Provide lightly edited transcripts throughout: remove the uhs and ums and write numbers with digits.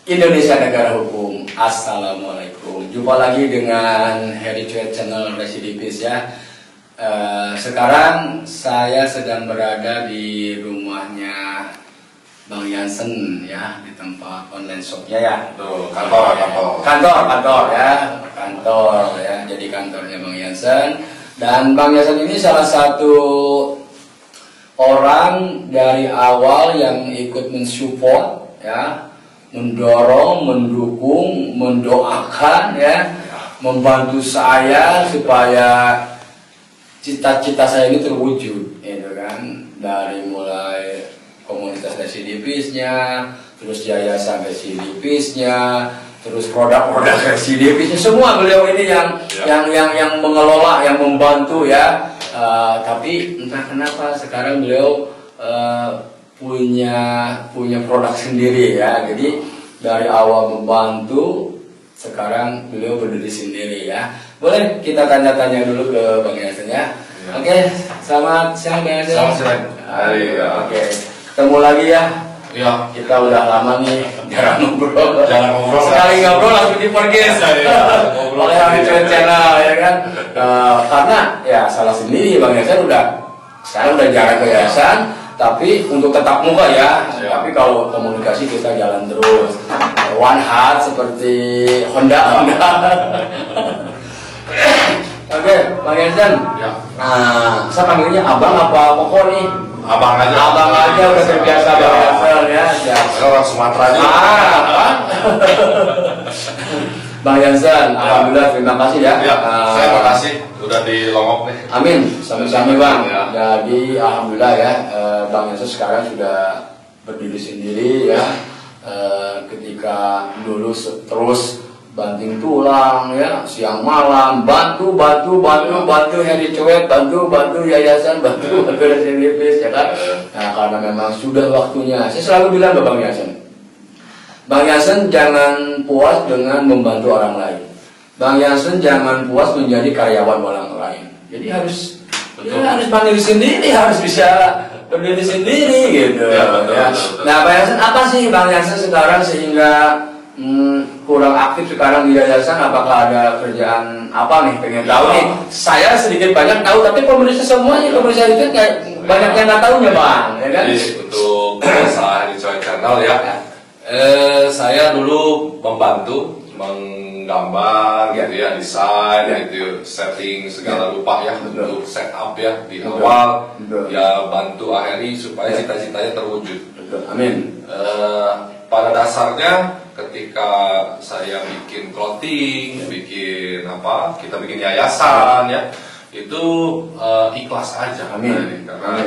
Indonesia Negara Hukum. Assalamualaikum. Jumpa lagi dengan Heritage Channel Residivis ya. Sekarang saya sedang berada di rumahnya Bang Jansen ya, di tempat online shopnya ya. Tuh, kantor ya. Jadi kantornya Bang Jansen. Dan Bang Jansen ini salah satu orang dari awal yang ikut mensupport ya, mendorong, mendukung, mendoakan ya, membantu saya supaya cita-cita saya ini terwujud, gitu kan. Dari mulai komunitas residivisnya, terus yayasan residivisnya, terus produk-produk residivisnya, semua beliau ini yang mengelola, yang membantu ya. Tapi entah kenapa sekarang beliau punya produk sendiri ya. Jadi dari awal membantu, sekarang beliau berdiri sendiri ya. Boleh kita tanya-tanya dulu ke Bang Jansen ya. Oke, selamat siang Bang Jansen. Selamat siang. Hari ya. Oke, ketemu lagi ya. Iya. Kita udah lama nih jarang ngobrol. Sekali Kan? ngobrol langsung di-forget. Oleh Heritage Channel ya kan. Karena ya salah sendiri Bang Jansen sekarang udah jarang ke yayasan. Tapi untuk tetap muka ya. Tapi kalau komunikasi kita jalan terus. One heart seperti Honda. Oke, Bang Jansen. Ya. Nah, saya panggilnya abang apa pokok nih? Abang aja. Abang aja udah terbiasa Bang Jansen ya. Orang Sumatera aja. Apa? Bang Jansen, alhamdulillah terima kasih ya. Ya, saya makasih udah di Longok nih. Amin, sami-sami Bang. Ya. Jadi alhamdulillah ya, Bang Jansen sekarang sudah berdiri sendiri ya. Ketika dulu terus banting tulang ya, siang malam bantu Heritage, bantu yayasan, bantu residivis ya kan. Nah, karena memang sudah waktunya. Saya selalu bilang ke Bang Jansen jangan puas dengan membantu orang lain. Bang Jansen jangan puas menjadi karyawan orang lain. Jadi harus mandiri sendiri, harus bisa berdiri sendiri gitu. Ya, betul. Nah, Bang Jansen apa sih Bang Jansen sekarang sehingga kurang aktif sekarang di yayasan? Apakah ada kerjaan apa nih? Pengen tahu nih. Saya sedikit banyak tahu, tapi pemirsa semuanya, pemirsa itu kayak banyak yang nggak tahunya Bang, ya kan? Jadi untuk usaha Heritage Channel ya. Saya dulu membantu menggambar gitu ya, desain gitu, setting segala rupa ya, untuk setup ya di awal ya, bantu Aheri supaya cita-citanya terwujud. Amin. Pada dasarnya ketika saya bikin clothing, kita bikin yayasan ya, itu ikhlas aja. Amin. Karena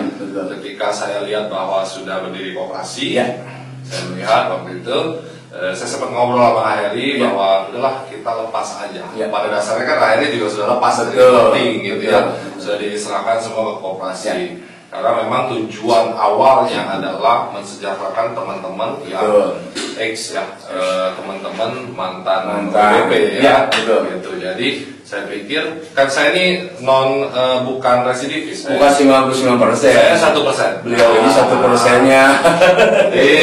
ketika saya lihat bahwa sudah berdiri koperasi, saya melihat waktu itu saya sempat ngobrol sama Aheri bahwa udahlah kita lepas aja. Pada dasarnya kan Aheri juga sudah lepas dari clothing gitu ya, sudah diserahkan semua ke koperasi. Karena memang tujuan awalnya adalah mensejahterakan teman-teman yang teman-teman mantan BPP ya, gitu. Jadi saya pikir kan saya ini bukan residivis, bukan 99%. Saya 1%. Beliau ini 1%-nya. Jadi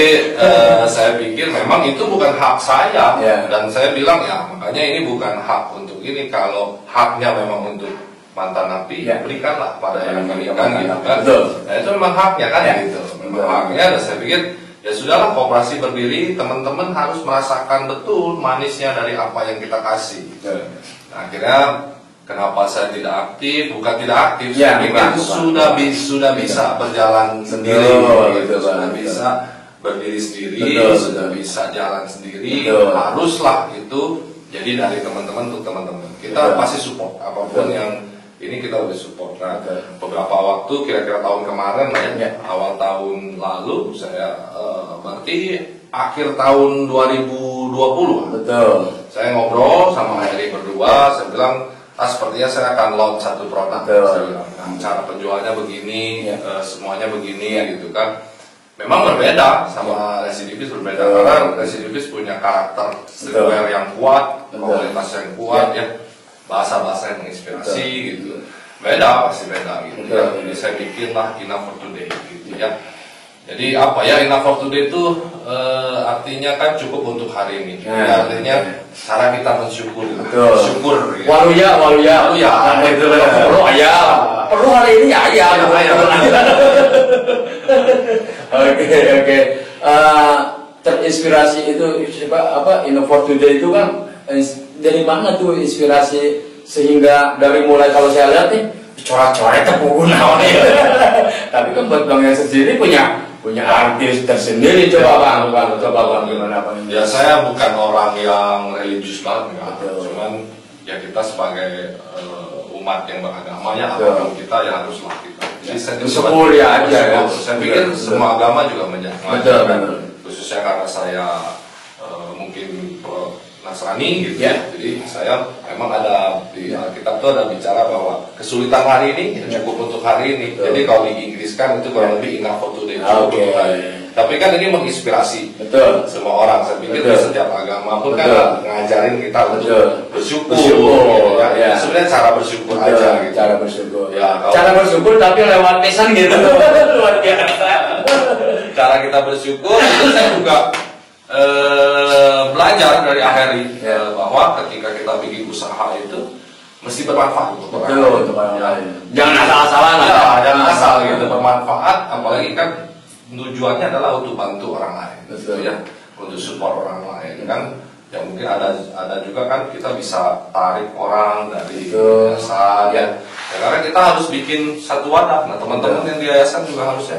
saya pikir memang itu bukan hak saya, dan saya bilang ya makanya ini bukan hak untuk ini. Kalau haknya memang untuk mantan napi, berikanlah pada yang berikan gitu kan. Nah itu memang haknya kan gitu. Memang haknya, dan saya pikir ya sudahlah, koperasi berdiri, teman-teman harus merasakan betul manisnya dari apa yang kita kasih. Nah, akhirnya kenapa saya tidak aktif? Bukan tidak aktif, saya pikir sudah bisa berjalan sendiri, sudah bisa berdiri sendiri, sudah bisa jalan sendiri. Haruslah itu jadi dari teman-teman untuk teman-teman. Kita pasti support apapun yang ini, kita udah support. Nah, beberapa waktu, kira-kira tahun kemarin ya, awal tahun lalu, saya berarti akhir tahun 2020. Betul. Saya ngobrol sama Aheri berdua, saya bilang, sepertinya saya akan launch satu produk. Saya bilang, cara penjualnya begini, semuanya begini gitu kan. Memang berbeda sama residivis, berbeda karena residivis punya karakter streetwear yang kuat, komunitas yang kuat ya. Bahasa-bahasa yang menginspirasi gitu, pasti beda gitu ya. Jadi saya bikin lah Enough for Today gitu ya. Jadi apa ya, enough for today itu artinya kan cukup untuk hari ini. Ya, artinya cara kita mensyukur, bersyukur. Gitu. Waluya. Itu perlu hari ini ya. Oke. Terinspirasi itu apa enough for today itu kan dari mana tuh inspirasi sehingga dari mulai kalau saya lihat nih coret-coret terpukuna tapi kan buat Bang Yansen sendiri punya artis tersendiri. Coba bang gimana Bang? Ya saya bukan orang yang religius banget, cuman ya kita sebagai umat yang beragama ya agama kita ya haruslah kita. Jadi saya bersyukur ya aja ya. Saya pikir semua agama juga menjalankan, khususnya karena saya mungkin Nasrani gitu ya. Jadi saya memang ada di Alkitab itu ada bicara bahwa kesulitan hari ini cukup untuk hari ini. Jadi kalau diinggriskan itu kurang lebih enough for today. Tapi kan ini menginspirasi semua orang. Saya pikir di setiap agama pun kan ngajarin kita untuk bersyukur. Ya. Sebenarnya cara bersyukur aja gitu. Cara bersyukur. Ya, cara bersyukur tapi lewat pesan gitu. Luar biasa. Cara kita bersyukur itu saya juga belajar dari Aheri bahwa ketika kita bikin usaha itu mesti bermanfaat untuk orang lain. Jangan asal-asalan lah. Jangan asal gitu, bermanfaat. Apalagi kan tujuannya adalah untuk bantu orang lain, gitu ya, untuk support orang lain kan. Ya mungkin ada juga kan kita bisa tarik orang dari yayasan ya. Karena kita harus bikin satu wadah. Nah teman-teman yang di yayasan juga harus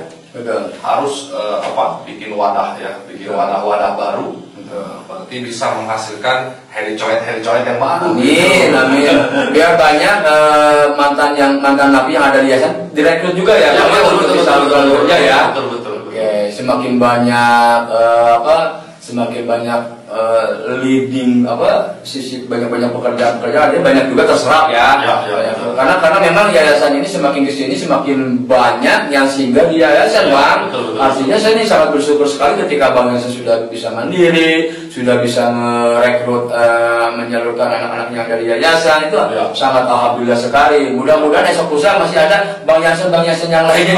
bikin wadah ya, bikin wadah-wadah baru. Berarti bisa menghasilkan heri-coet yang baru. Amin. Biar banyak mantan napi yang ada di yayasan direkrut juga ya. Betul. Kerja ya. Betul. Oke, semakin banyak leading sisi banyak pekerjaan dia banyak juga terserap ya. Karena memang yayasan ini semakin kesini semakin banyak yang singgah di yayasan Bang. Artinya saya ini sangat bersyukur sekali ketika Bang Yansen sudah bisa mandiri, sudah bisa merekrut menyalurkan anak-anak yang dari yayasan itu sangat alhamdulillah sekali. Mudah-mudahan esok lusa masih ada Bang Yansen yang lainnya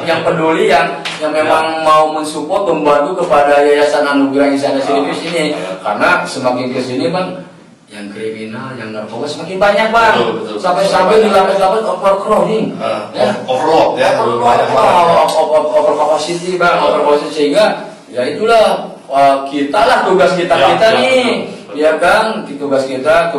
yang peduli yang memang mau mensupport membantu kepada yayasan Anugerah Insana Silipis ini. Karena semakin kesini Bang, yang kriminal, yang narkoba semakin banyak Bang. Sampai di lapis-lapis overcrowding, overload ya, over capacity Bang, sehingga ya itulah tugas kita nih. Ya kan, tugas kita,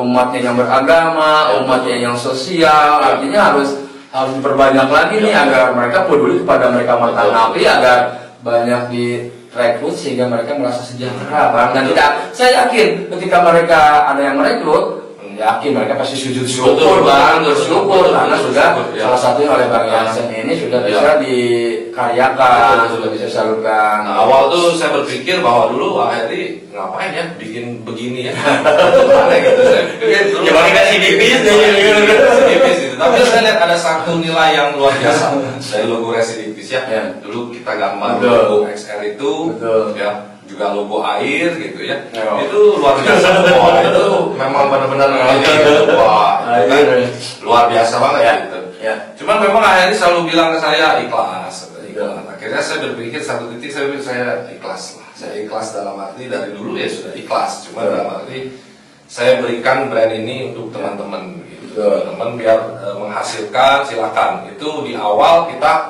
umatnya yang beragama, umatnya yang sosial, artinya harus diperbanyak lagi nih agar mereka peduli kepada mereka mantan napi, agar banyak direkrut sehingga mereka merasa sejahtera Bang. Dan saya yakin ketika mereka ada yang merekrut, yakin mereka pasti sujud syukur Bang, bersyukur karena sudah salah satunya oleh Bang Yansen ini sudah bisa dikaryakan, sudah bisa salurkan. Awal tuh saya berpikir bahwa dulu Aheri ngapain ya bikin begini ya, aneh gitu saya. Coba kita sidipis gitu. Tapi saya lihat ada satu nilai yang luar biasa dari logo Residipis ya. Dulu kita gambar logo XR itu ya, juga logo air gitu ya. Itu luar biasa. Wah, itu memang benar-benar luar biasa banget gitu. Cuman memang Aheri selalu bilang ke saya ikhlas. Akhirnya saya berpikir satu titik, saya ikhlas lah. Saya ikhlas dalam arti dari dulu ya sudah ikhlas. Cuma dalam arti saya berikan brand ini untuk teman-teman gitu. Teman-teman biar menghasilkan, silakan. Itu di awal kita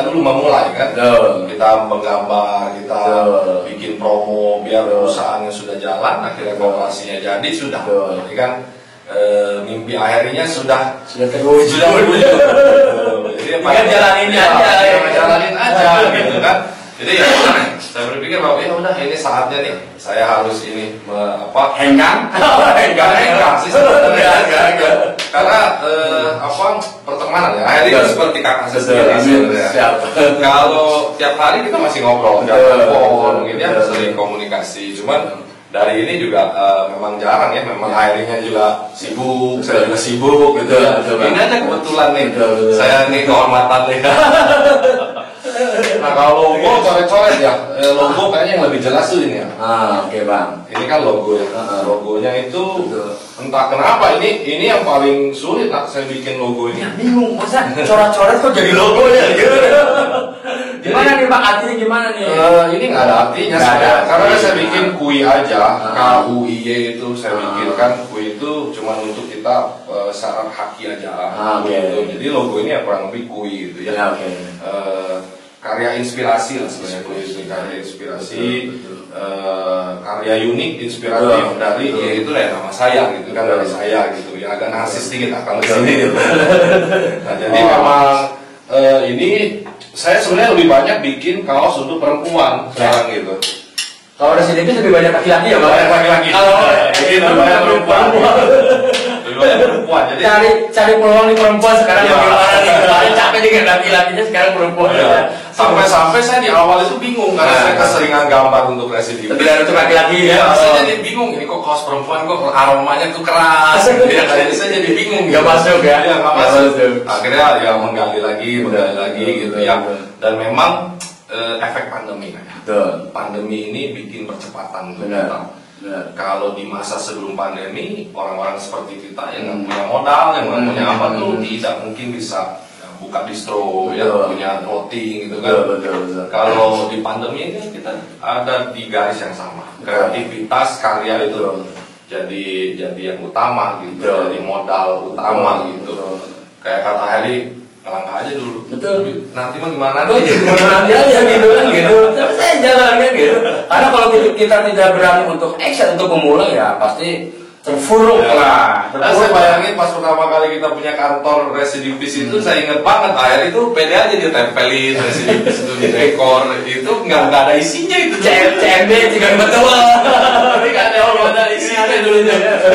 dulu memulai kan. Kita menggambar, kita bikin promo biar perusahaannya sudah jalan, akhirnya kooperasinya jadi sudah. Jadi kan mimpi akhirnya sudah terwujud. Jadi jalanin aja gitu kan. Jadi ya saya berpikir bahwa ya udah ini saatnya nih saya harus hengkang sih sebenarnya karena pertemanan ya akhirnya itu seperti kakak sendiri sebenarnya. Kalau tiap hari kita masih ngobrol telepon gitu ya, sering komunikasi, cuman dari ini juga memang jarang ya, memang akhirnya juga sibuk, saya juga sibuk gitu ya. Ini aja kebetulan nih, saya nih kehormatan nih. Nah kalau logo coret-coret ya, logo kayaknya yang lebih jelas tuh ini ya. Oke Bang. Ini kan logo ya, logonya itu entah kenapa ini yang paling sulit nak saya bikin logo ini. Bingung, masa coret-coret kok jadi logonya gitu. nih Bang, artinya gimana nih? Ini nggak ada artinya karena saya bikin kui aja, KUIY itu saya bikin kan, kui itu cuma untuk kita syarat haki aja, gitu. Jadi logo ini ya kurang lebih kui gitu ya. Karya inspirasi lah sebenarnya, kui itu karya inspirasi, karya unik inspiratif dari ya itu lah nama saya gitu kan, dari saya gitu ya, agak narsis sedikit kalau di sini gitu. Nah, jadi memang ini saya sebenarnya lebih banyak bikin kaos untuk perempuan sekarang gitu. Kalau residensi lebih banyak laki-laki ya, Bang? Banyak laki-laki. Ini lebih banyak perempuan. Lebih banyak perempuan. Jadi cari peluang di perempuan sekarang bagaimana nih? Kemarin capek dengan laki-lakinya, sekarang perempuan. Sampai-sampai saya di awal itu bingung karena saya keseringan gambar untuk residensi. Tapi untuk laki-laki ya, saya jadi bingung, ini kok kaos perempuan kok aromanya tuh keras. Ya, saya jadi bingung. Gak masuk ya? Iya, gak masuk. Akhirnya ya menggali lagi gitu ya. Dan memang efek pandemi kan. Pandemi ini bikin percepatan untuk kita. Kalau di masa sebelum pandemi, orang-orang seperti kita yang nggak punya modal, yang nggak punya apa tuh tidak mungkin bisa buka distro, ya punya clothing gitu kan. Kalau di pandemi ini kita ada di garis yang sama, kreativitas karya itu jadi yang utama gitu, jadi modal utama gitu. Kayak kata Heri, langkah aja dulu. Betul. Nanti mah gimana nanti aja gitu kan gitu. Tapi saya jalannya gitu. Karena kalau kita tidak berani untuk action untuk pemula ya pasti terpuruk lah. Saya bayangin pas pertama kali kita punya kantor residivis itu, saya ingat banget akhir itu pede aja dia tempelin residivis itu di dekor, itu nggak ada isinya itu. CMB juga betul. Tapi nggak ada isinya dulu.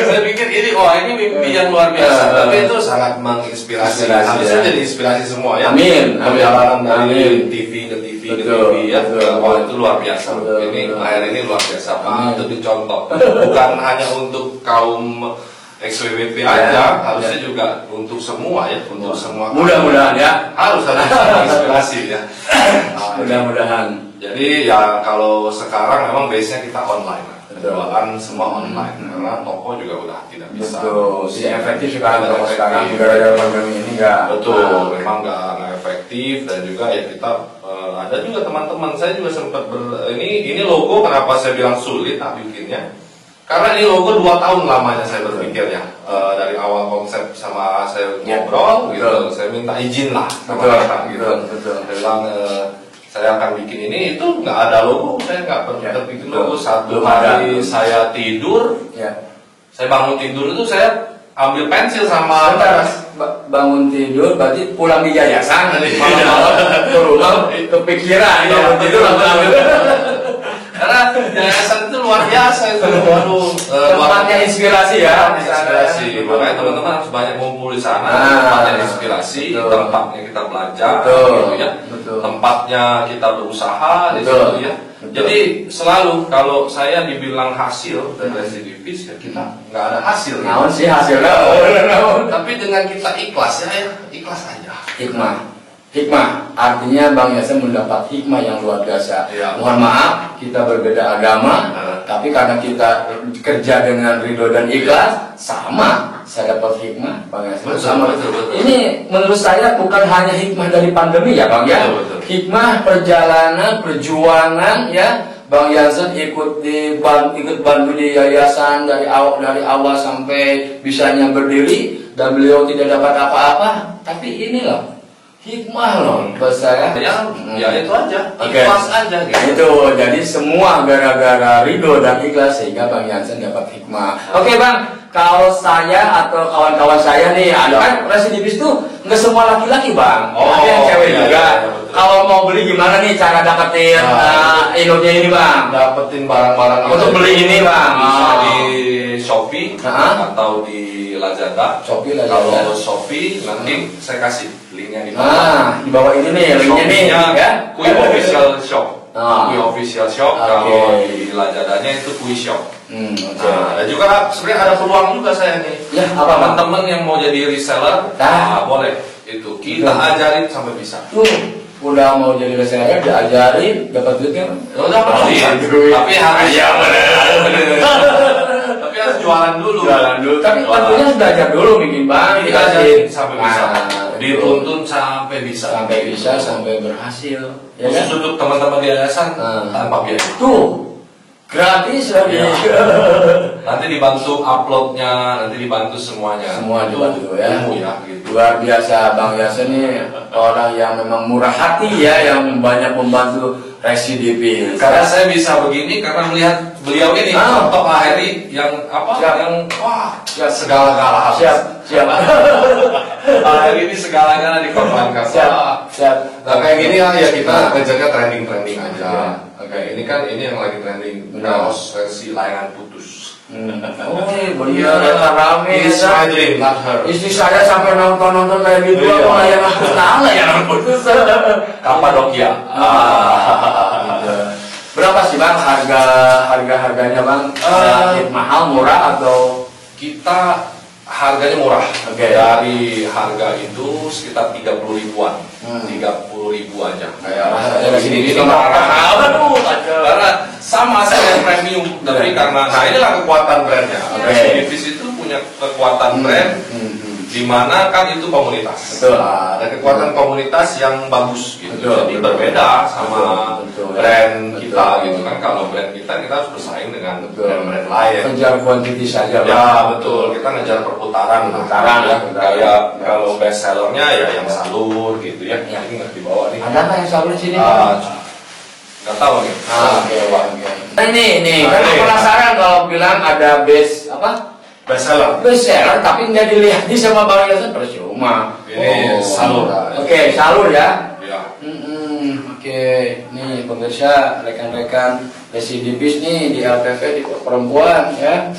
Saya pikir ini ini mimpi yang luar biasa. Tapi itu sangat menginspirasi. Harusnya jadi inspirasi semua ya. Amin. Perjalanan dari TV ke TV ke TV ya. Itu luar biasa. Ini akhir ini luar biasa. Itu dicontoh. Bukan hanya untuk kaum XWBP aja, harusnya juga untuk semua ya, untuk semua. Mudah-mudahan ya, harus ada inspirasi ya. Mudah-mudahan. Jadi ya kalau sekarang memang base-nya kita online, jualan semua online karena toko juga udah tidak bisa. Betul. Si efektif sekarang gara-gara pandemi ini enggak. Betul, memang nggak efektif dan juga ya kita ada juga teman-teman saya juga sempat ini logo kenapa saya bilang sulit bikinnya. Karena ini logo 2 tahun lamanya saya berpikirnya. Dari awal konsep sama saya ngobrol gitu, saya minta izin lah sama mereka gitu. Saya bilang saya akan bikin ini, itu nggak ada logo, saya nggak pernah terpikir logo. Satu hari saya tidur, saya bangun tidur itu saya ambil pensil sama bangun tidur berarti pulang di yayasan, malam-malam ke rumah kepikiran bangun tidur ambil. Karena yayasan itu luar biasa itu, waduh, tempatnya inspirasi ya, inspirasi. Makanya teman-teman harus banyak ngumpul di sana, tempatnya inspirasi, tempatnya kita belajar, gitu ya, tempatnya kita berusaha, di situ ya. Jadi selalu kalau saya dibilang hasil dari residivis ya kita nggak ada hasil. Naon sih hasilnya? Tapi dengan kita ikhlas ya ikhlas aja. Hikmah, artinya Bang Yasen mendapat hikmah yang luar biasa. Mohon maaf, kita berbeda agama, tapi karena kita kerja dengan ridho dan ikhlas, sama. Saya dapat hikmah, Bang Yasen sama. Ini menurut saya bukan hanya hikmah dari pandemi ya, Bang ya. Hikmah perjalanan, perjuangan ya. Bang Yasen ikut bantu di yayasan dari awal sampai bisanya berdiri, dan beliau tidak dapat apa-apa, tapi ini loh. Hikmah loh buat saya. Ya itu aja, ikhlas aja gitu. Itu jadi semua gara-gara ridho dan ikhlas sehingga Bang Yasen dapat hikmah. Oke Bang, kalau saya atau kawan-kawan saya nih, ada kan residivis tuh nggak semua laki-laki Bang, ada yang cewek juga. Kalau mau beli gimana nih cara dapetin inonya ini Bang? Dapetin barang-barang untuk beli ini Bang. Bisa di Shopee atau di Lazada. Kalau Shopee nanti saya kasih linknya di bawah. Di bawah ini nih linknya nih ya. Kui Official Shop. Kui Official Shop. Kalau di Lazadanya itu Kui Shop. Dan juga sebenarnya ada peluang juga saya nih. Ya, apa teman-teman yang mau jadi reseller, boleh itu kita ajarin sampai bisa. Udah mau jadi reseller diajarin dapat duitnya. Udah tapi harus tapi harus jualan dulu. Tapi tentunya harus belajar dulu bikin Bang, dikasih sampai bisa. dituntun sampai bisa, sampai berhasil. Ya khusus kan? untuk teman-teman di yayasan tanpa biaya. Tuh gratis lagi. Ya. Nanti dibantu uploadnya, nanti dibantu semuanya. Semua dibantu ya. Ilmu ya, gitu. Luar biasa Bang Yasen ini orang yang memang murah hati ya, yang banyak membantu residivis. Karena saya bisa begini karena melihat beliau ini contoh Pak Heri yang apa? Siap. Yang segala-gala. Siap. Pak Heri ini segala-gala dikorbankan. Siap. Nah kayak gini ya kita ngejaga trending aja. Oke, ini yang lagi trending. Kaos versi layangan putus. Oh iya, rame. It's my dream, not her. Istri saya sampai nonton kayak gitu, aku layangan putus. Kapadokia. Gitu. Berapa sih Bang harganya Bang? Mahal, murah atau? Kita harganya murah. Oke. Dari harga itu sekitar 30 ribuan. 30 ribu aja. Kayak di sini karena sama saya premium, tapi karena inilah kekuatan brandnya. Residivis itu punya kekuatan brand, di mana kan itu komunitas. Betul. Ada kekuatan komunitas yang bagus gitu. Jadi berbeda sama brand kita gitu kan. Kalau brand kita harus bersaing dengan brand-brand lain. Kejar kuantiti saja. Ya betul, kita ngejar perputaran ya. Kayak kalau best sellernya ya yang salur gitu ya. Ini nggak dibawa nih. Ada nggak yang salur di sini? Nggak tahu nih. Oke. Ini kan penasaran kalau bilang ada best Best seller, tapi nggak dilihat sama Bang Yasen percuma. Ini salur. Oke, salur ya. Ya. Oke, nih pemirsa, rekan-rekan residivis nih di LPV di perempuan ya.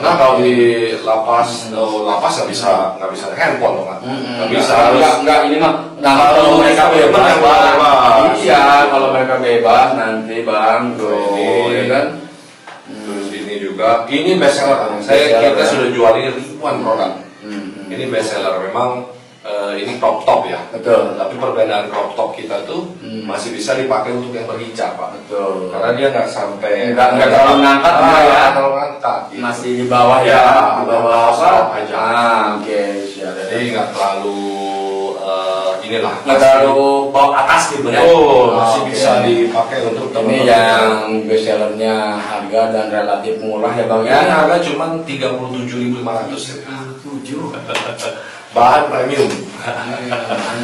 Nah kalau di lapas nggak bisa handphone dong kan? Nggak bisa. Nggak ini mah. Nah kalau mereka bebas, iya kalau mereka bebas nanti Bang, ya kan. Terus ini juga, ini best seller. Kita sudah jual ini ribuan produk. Ini best seller memang. Ini crop top ya. Betul. Tapi perbedaan crop top kita tuh masih bisa dipakai untuk yang berhijab Pak. Betul. Karena dia nggak sampai nggak terlalu ngangkat ya. Terlalu ngangkat. Gitu. Masih di bawah ya. Di bawah apa aja. Oke, siap. Jadi nggak terlalu inilah. Nggak terlalu bawa atas gitu ya. Masih bisa dipakai untuk teman-teman. Ini yang best sellernya harga dan relatif murah ya Bang ya. Ini harga cuma 37.500. 37. Bahan premium.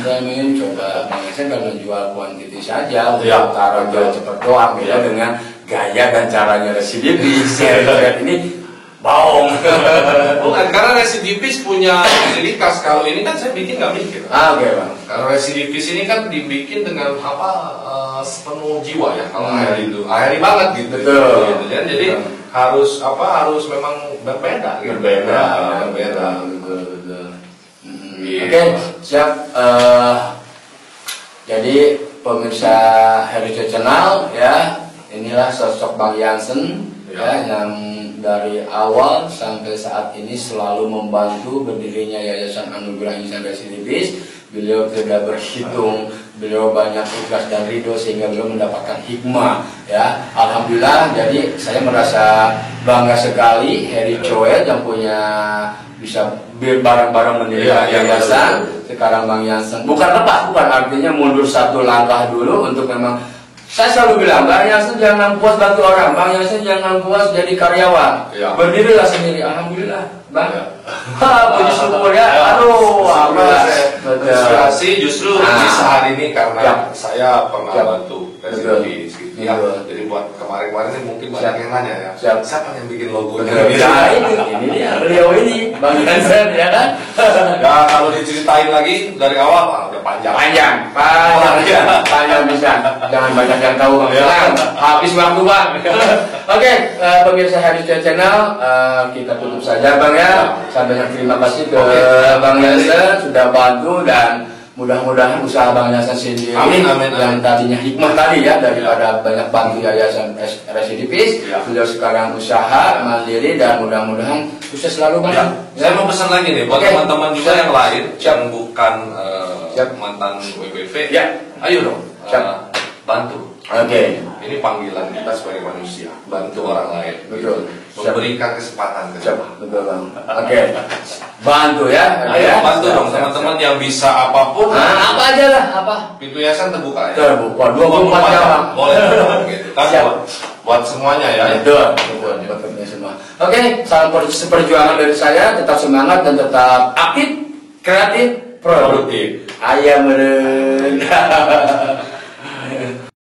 Premium coba Bang Yasen kalau jual kuantiti saja, taruh jual cepat doang, beda dengan gaya dan caranya residivis. Ini bohong. Bukan, karena residivis punya ciri khas. Kalau ini kan saya bikin nggak mikir. Oke Bang. Kalau residivis ini kan dibikin dengan sepenuh jiwa ya. Kalau akhir banget gitu. Betul. Jadi harus memang berbeda. Berbeda. Oke, siap. Jadi pemirsa Heritage Channel ya, inilah sosok Bang Yasen ya, yang dari awal sampai saat ini selalu membantu berdirinya Yayasan Anugerah Insan Residivis. Beliau tidak berhitung, beliau banyak ikhlas dan ridho sehingga beliau mendapatkan hikmah ya. Alhamdulillah, jadi saya merasa bangga sekali Heri Coet yang punya bisa bareng-bareng mendirikan yayasan. Sekarang Bang Yasen bukan artinya mundur satu langkah dulu untuk memang. Saya selalu bilang, Bang Yasen jangan puas bantu orang, Bang Yasen jangan puas jadi karyawan. Berdirilah sendiri, alhamdulillah, Bang. Puji syukur ya. Aduh, inspirasi justru bisa hari ini karena saya pernah bantu residivis. Jadi buat kemarin-kemarin ini mungkin banyak yang nanya ya. Siapa yang bikin logo? Ini dia, beliau ini, Bang Yasen ya kan. Ya kalau diceritain lagi dari awal udah panjang bisa. Jangan banyak yang tahu Bang. Habis waktu Bang. Oke, pemirsa Heritage Channel, kita tutup saja Bang ya. Saya banyak terima kasih ke Bang Yasen sudah bantu, dan mudah-mudahan usaha Bang Yasen sendiri yang tadinya hikmah tadi ya, daripada banyak bantu Yayasan Residivis, beliau sekarang usaha mandiri dan mudah-mudahan sukses selalu Bang. Saya mau pesan lagi nih buat teman-teman juga yang lain yang bukan mantan WBV. Ayo dong, bantu. Oke. Ini panggilan kita sebagai manusia, bantu orang lain. Betul. Memberikan kesempatan ke siapa? Betul bang. Oke. Bantu ya. Ayo bantu dong teman-teman yang bisa apapun. Nah, apa aja lah, apa? Pintu yayasan terbuka ya. Terbuka 24 jam. Boleh gitu. Kan buat semuanya ya. Betul. Buat semua. Oke, salam seperjuangan dari saya, tetap semangat dan tetap aktif, kreatif, produktif. Ayam meren.